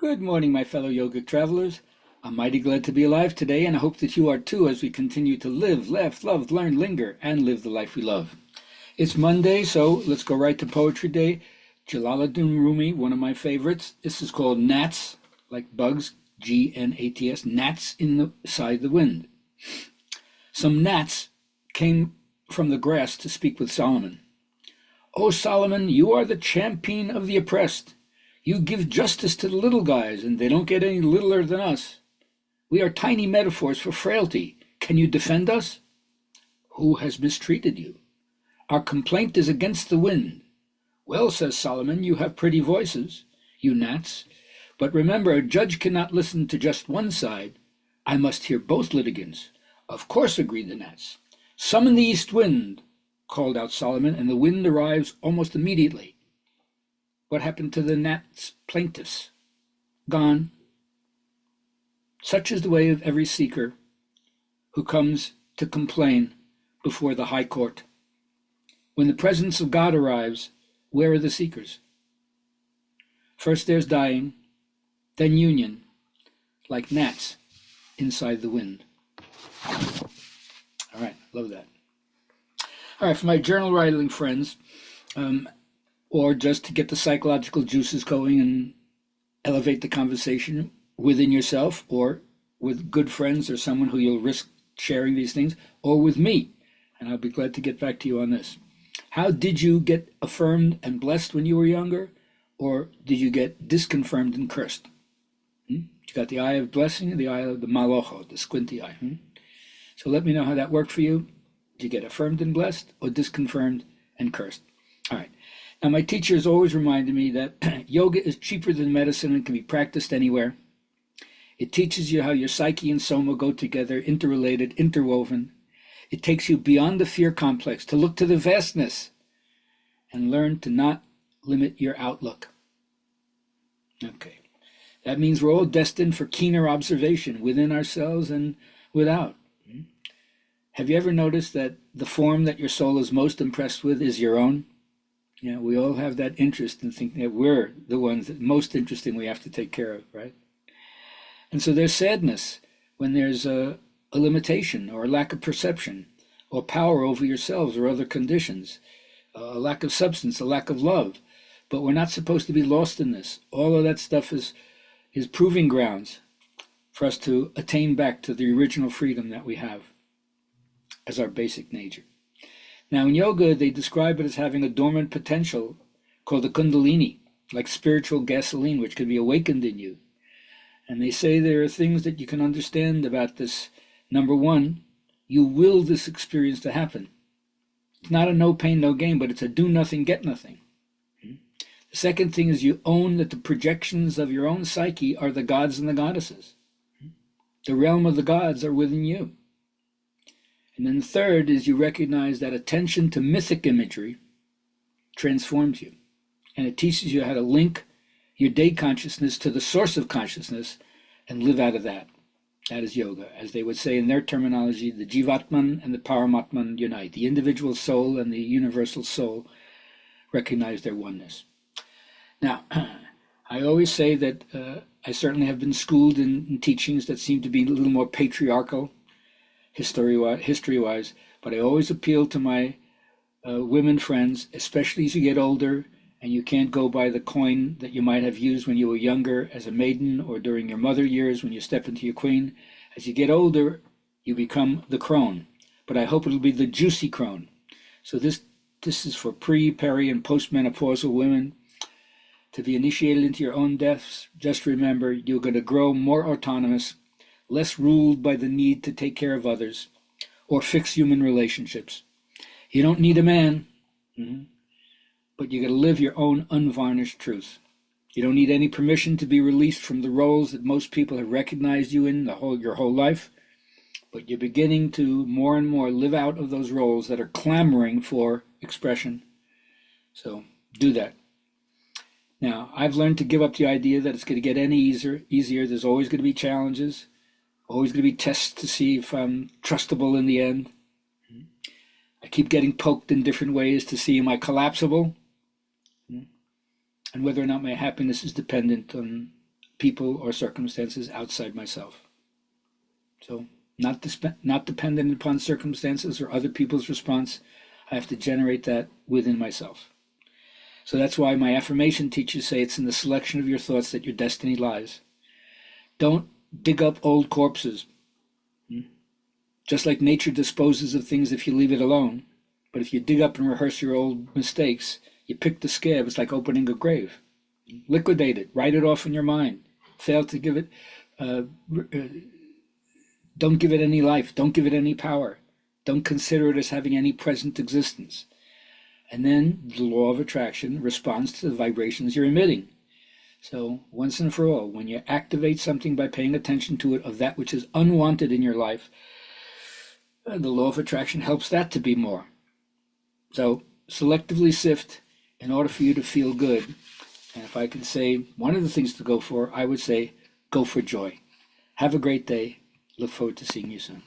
Good morning, my fellow yogic travelers. I'm mighty glad to be alive today, and I hope that you are too as we continue to live, laugh, love, learn, linger, and live the life we love. It's Monday, so let's go right to Poetry Day. Jalaluddin Rumi, one of my favorites. This is called Gnats, like bugs, Gnats, gnats inside the wind. Some gnats came from the grass to speak with Solomon. "O Solomon, you are the champion of the oppressed. You give justice to the little guys, and they don't get any littler than us. We are tiny metaphors for frailty. Can you defend us? Who has mistreated you? Our complaint is against the wind." "Well," says Solomon, "you have pretty voices, you gnats. But remember, a judge cannot listen to just one side. I must hear both litigants." "Of course," agreed the gnats. "Summon the east wind," called out Solomon, and the wind arrives almost immediately. What happened to the gnats' plaintiffs? Gone. Such is the way of every seeker who comes to complain before the high court. When the presence of God arrives, where are the seekers? First there's dying, then union, like gnats inside the wind. All right, love that. All right, for my journal writing friends, or just to get the psychological juices going and elevate the conversation within yourself or with good friends or someone who you'll risk sharing these things, or with me, and I'll be glad to get back to you on this. How did you get affirmed and blessed when you were younger, or did you get disconfirmed and cursed? You got the eye of blessing and the eye of the malocho, the squinty eye. So let me know how that worked for you. Did you get affirmed and blessed, or disconfirmed and cursed? All right. Now, my teachers always reminded me that yoga is cheaper than medicine and can be practiced anywhere. It teaches you how your psyche and soma go together, interrelated, interwoven. It takes you beyond the fear complex to look to the vastness and learn to not limit your outlook. Okay. That means we're all destined for keener observation within ourselves and without. Have you ever noticed that the form that your soul is most impressed with is your own? Yeah, we all have that interest in thinking that we're the ones that most interesting we have to take care of, right? And so there's sadness when there's a limitation or a lack of perception or power over yourselves or other conditions, a lack of substance, a lack of love. But we're not supposed to be lost in this. All of that stuff is proving grounds for us to attain back to the original freedom that we have as our basic nature. Now, in yoga, they describe it as having a dormant potential called the kundalini, like spiritual gasoline, which can be awakened in you. And they say there are things that you can understand about this. Number one, you will this experience to happen. It's not a no pain, no gain, but it's a do nothing, get nothing. The second thing is you own that the projections of your own psyche are the gods and the goddesses. The realm of the gods are within you. And then third is you recognize that attention to mythic imagery transforms you. And it teaches you how to link your day consciousness to the source of consciousness and live out of that. That is yoga. As they would say in their terminology, the Jivatman and the Paramatman unite. The individual soul and the universal soul recognize their oneness. Now, I always say that I certainly have been schooled in teachings that seem to be a little more patriarchal, history-wise, but I always appeal to my women friends, especially as you get older and you can't go by the coin that you might have used when you were younger as a maiden or during your mother years when you step into your queen. As you get older, you become the crone, but I hope it'll be the juicy crone. So this is for pre, peri, and postmenopausal women. To be initiated into your own depths, just remember you're going to grow more autonomous, less ruled by the need to take care of others or fix human relationships. You don't need a man, but you got to live your own unvarnished truth. You don't need any permission to be released from the roles that most people have recognized you in your whole life, but you're beginning to more and more live out of those roles that are clamoring for expression. So do that. Now, I've learned to give up the idea that it's going to get any easier. There's always going to be challenges, always going to be tests to see if I'm trustable in the end. I keep getting poked in different ways to see am I collapsible, and whether or not my happiness is dependent on people or circumstances outside myself. So not dependent upon circumstances or other people's response. I have to generate that within myself. So that's why my affirmation teachers say it's in the selection of your thoughts that your destiny lies. Don't dig up old corpses. Just like nature disposes of things if you leave it alone. But if you dig up and rehearse your old mistakes, you pick the scab. It's like opening a grave. Liquidate it. Write it off in your mind. Fail to give it, don't give it any life. Don't give it any power. Don't consider it as having any present existence. And then the law of attraction responds to the vibrations you're emitting. So once and for all, when you activate something by paying attention to it of that which is unwanted in your life, the law of attraction helps that to be more. So selectively sift in order for you to feel good. And if I could say one of the things to go for, I would say go for joy. Have a great day. Look forward to seeing you soon.